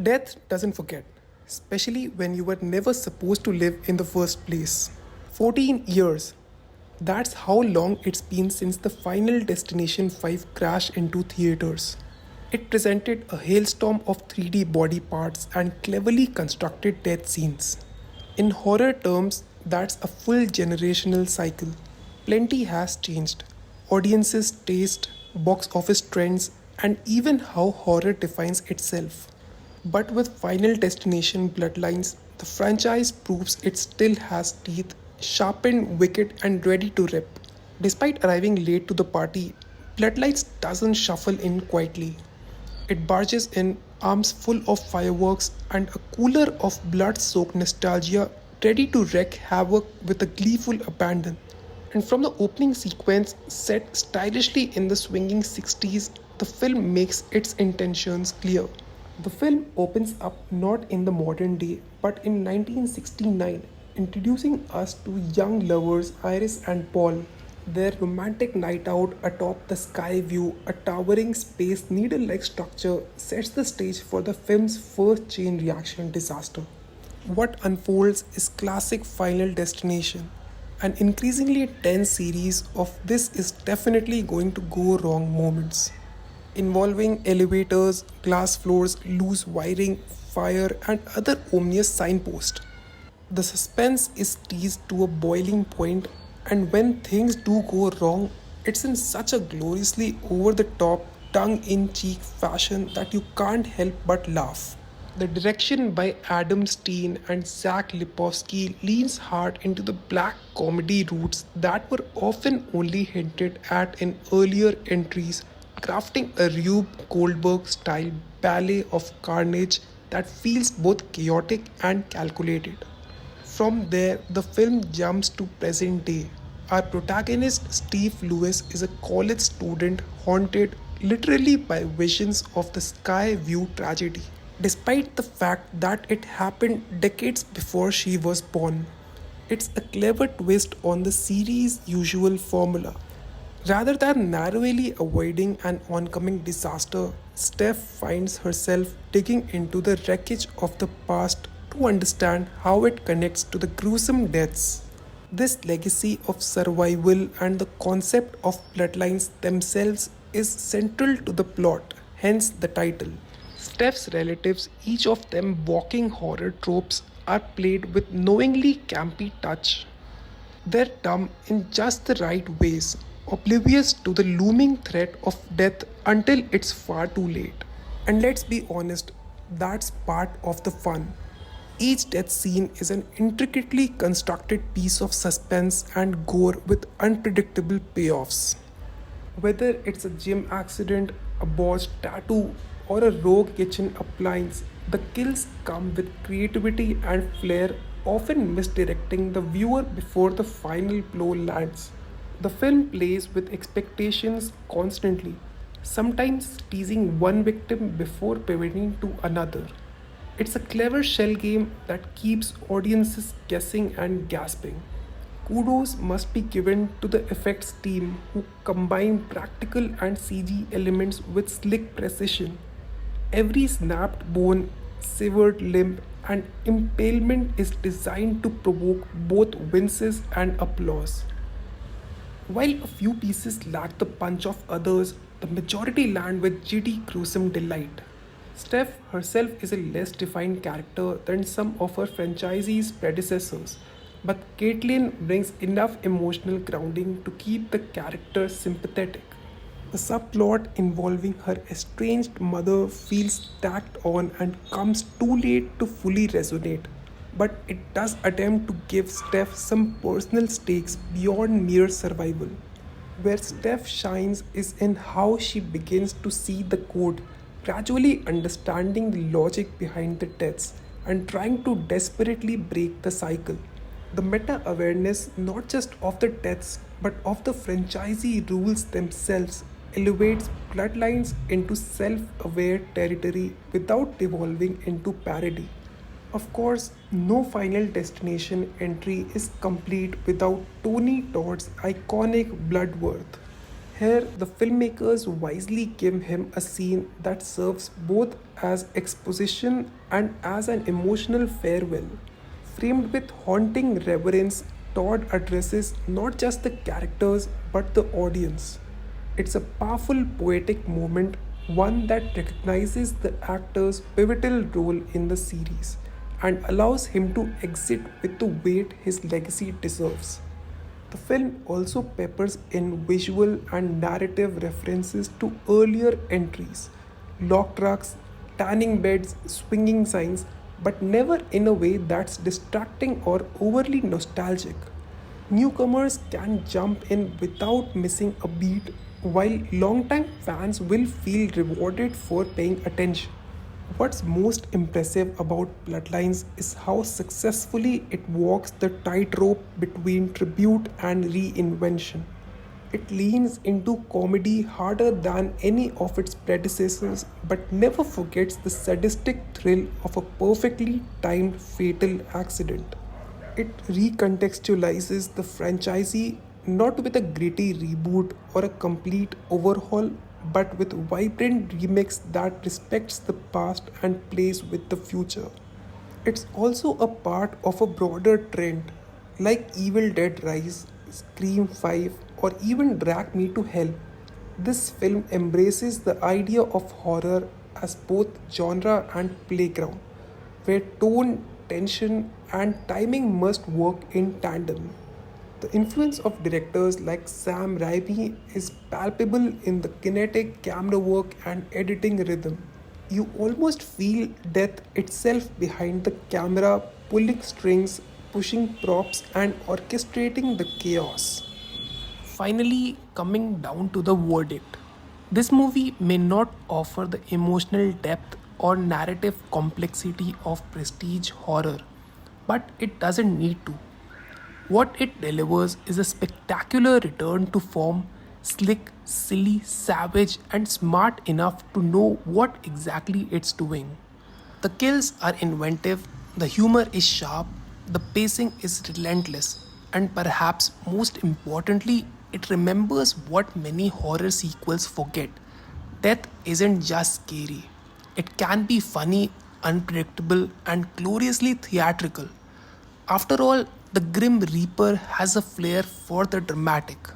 Death doesn't forget, especially when you were never supposed to live in the first place. 14 years. That's how long it's been since the Final Destination 5 crashed into theaters. It presented a hailstorm of 3D body parts and cleverly constructed death scenes. In horror terms, that's a full generational cycle. Plenty has changed. Audiences' taste, box office trends, and even how horror defines itself. But with Final Destination Bloodlines, the franchise proves it still has teeth, sharpened, wicked, and ready to rip. Despite arriving late to the party, Bloodlines doesn't shuffle in quietly. It barges in, arms full of fireworks and a cooler of blood soaked nostalgia, ready to wreak havoc with a gleeful abandon. And from the opening sequence, set stylishly in the swinging 60s, the film makes its intentions clear. The film opens up not in the modern day but in 1969, introducing us to young lovers Iris and Paul. Their romantic night out atop the sky view, a towering space needle like structure, sets the stage for the film's first chain reaction disaster. What unfolds is classic Final Destination. An increasingly tense series of this is definitely going to go wrong moments, involving elevators, glass floors, loose wiring, fire, and other ominous signposts. The suspense is teased to a boiling point, and when things do go wrong, it's in such a gloriously over the top, tongue in cheek fashion that you can't help but laugh. The direction by Adam Steen and Zach Lipovsky leans hard into the black comedy roots that were often only hinted at in earlier entries, crafting a Rube Goldberg style ballet of carnage that feels both chaotic and calculated. From there, the film jumps to present day. Our protagonist, Steve Lewis, is a college student haunted literally by visions of the Sky View tragedy, despite the fact that it happened decades before she was born. It's a clever twist on the series' usual formula. Rather than narrowly avoiding an oncoming disaster, Steph finds herself digging into the wreckage of the past to understand how it connects to the gruesome deaths. This legacy of survival and the concept of bloodlines themselves is central to the plot, hence the title. Steph's relatives, each of them walking horror tropes, are played with knowingly campy touch. They're dumb in just the right ways, oblivious to the looming threat of death until it's far too late. And let's be honest, that's part of the fun. Each death scene is an intricately constructed piece of suspense and gore with unpredictable payoffs. Whether it's a gym accident, a botched tattoo, or a rogue kitchen appliance, the kills come with creativity and flair, often misdirecting the viewer before the final blow lands. The film plays with expectations constantly, sometimes teasing one victim before pivoting to another. It's a clever shell game that keeps audiences guessing and gasping. Kudos must be given to the effects team who combine practical and CG elements with slick precision. Every snapped bone, severed limb, and impalement is designed to provoke both winces and applause. While a few pieces lack the punch of others, the majority land with giddy, gruesome delight. Steph herself is a less defined character than some of her franchisee's predecessors, but Caitlin brings enough emotional grounding to keep the character sympathetic. The subplot involving her estranged mother feels tacked on and comes too late to fully resonate, but it does attempt to give Steph some personal stakes beyond mere survival. Where Steph shines is in how she begins to see the code, gradually understanding the logic behind the deaths and trying to desperately break the cycle. The meta awareness, not just of the deaths but of the franchisee rules themselves, elevates bloodlines into self aware territory without devolving into parody. Of course, no Final Destination entry is complete without Tony Todd's iconic Bloodworth. Here, the filmmakers wisely give him a scene that serves both as exposition and as an emotional farewell. Framed with haunting reverence, Todd addresses not just the characters but the audience. It's a powerful poetic moment, one that recognizes the actor's pivotal role in the series and allows him to exit with the weight his legacy deserves. The film also peppers in visual and narrative references to earlier entries, lock trucks, tanning beds, swinging signs, but never in a way that's distracting or overly nostalgic. Newcomers can jump in without missing a beat, while longtime fans will feel rewarded for paying attention. What's most impressive about Bloodlines is how successfully it walks the tightrope between tribute and reinvention. It leans into comedy harder than any of its predecessors but never forgets the sadistic thrill of a perfectly timed fatal accident. It recontextualizes the franchisee not with a gritty reboot or a complete overhaul, but with vibrant remix that respects the past and plays with the future. It's also a part of a broader trend like Evil Dead Rise, Scream 5, or even Drag Me to Hell. This film embraces the idea of horror as both genre and playground, where tone, tension, and timing must work in tandem. The influence of directors like Sam Raimi is palpable in the kinetic camera work and editing rhythm. You almost feel death itself behind the camera, pulling strings, pushing props, and orchestrating the chaos. Finally, coming down to the verdict. This movie may not offer the emotional depth or narrative complexity of prestige horror, but it doesn't need to. What it delivers is a spectacular return to form, slick, silly, savage, and smart enough to know what exactly it's doing. The kills are inventive, the humor is sharp, the pacing is relentless, and perhaps most importantly, it remembers what many horror sequels forget. Death isn't just scary, it can be funny, unpredictable, and gloriously theatrical. After all, the Grim Reaper has a flair for the dramatic.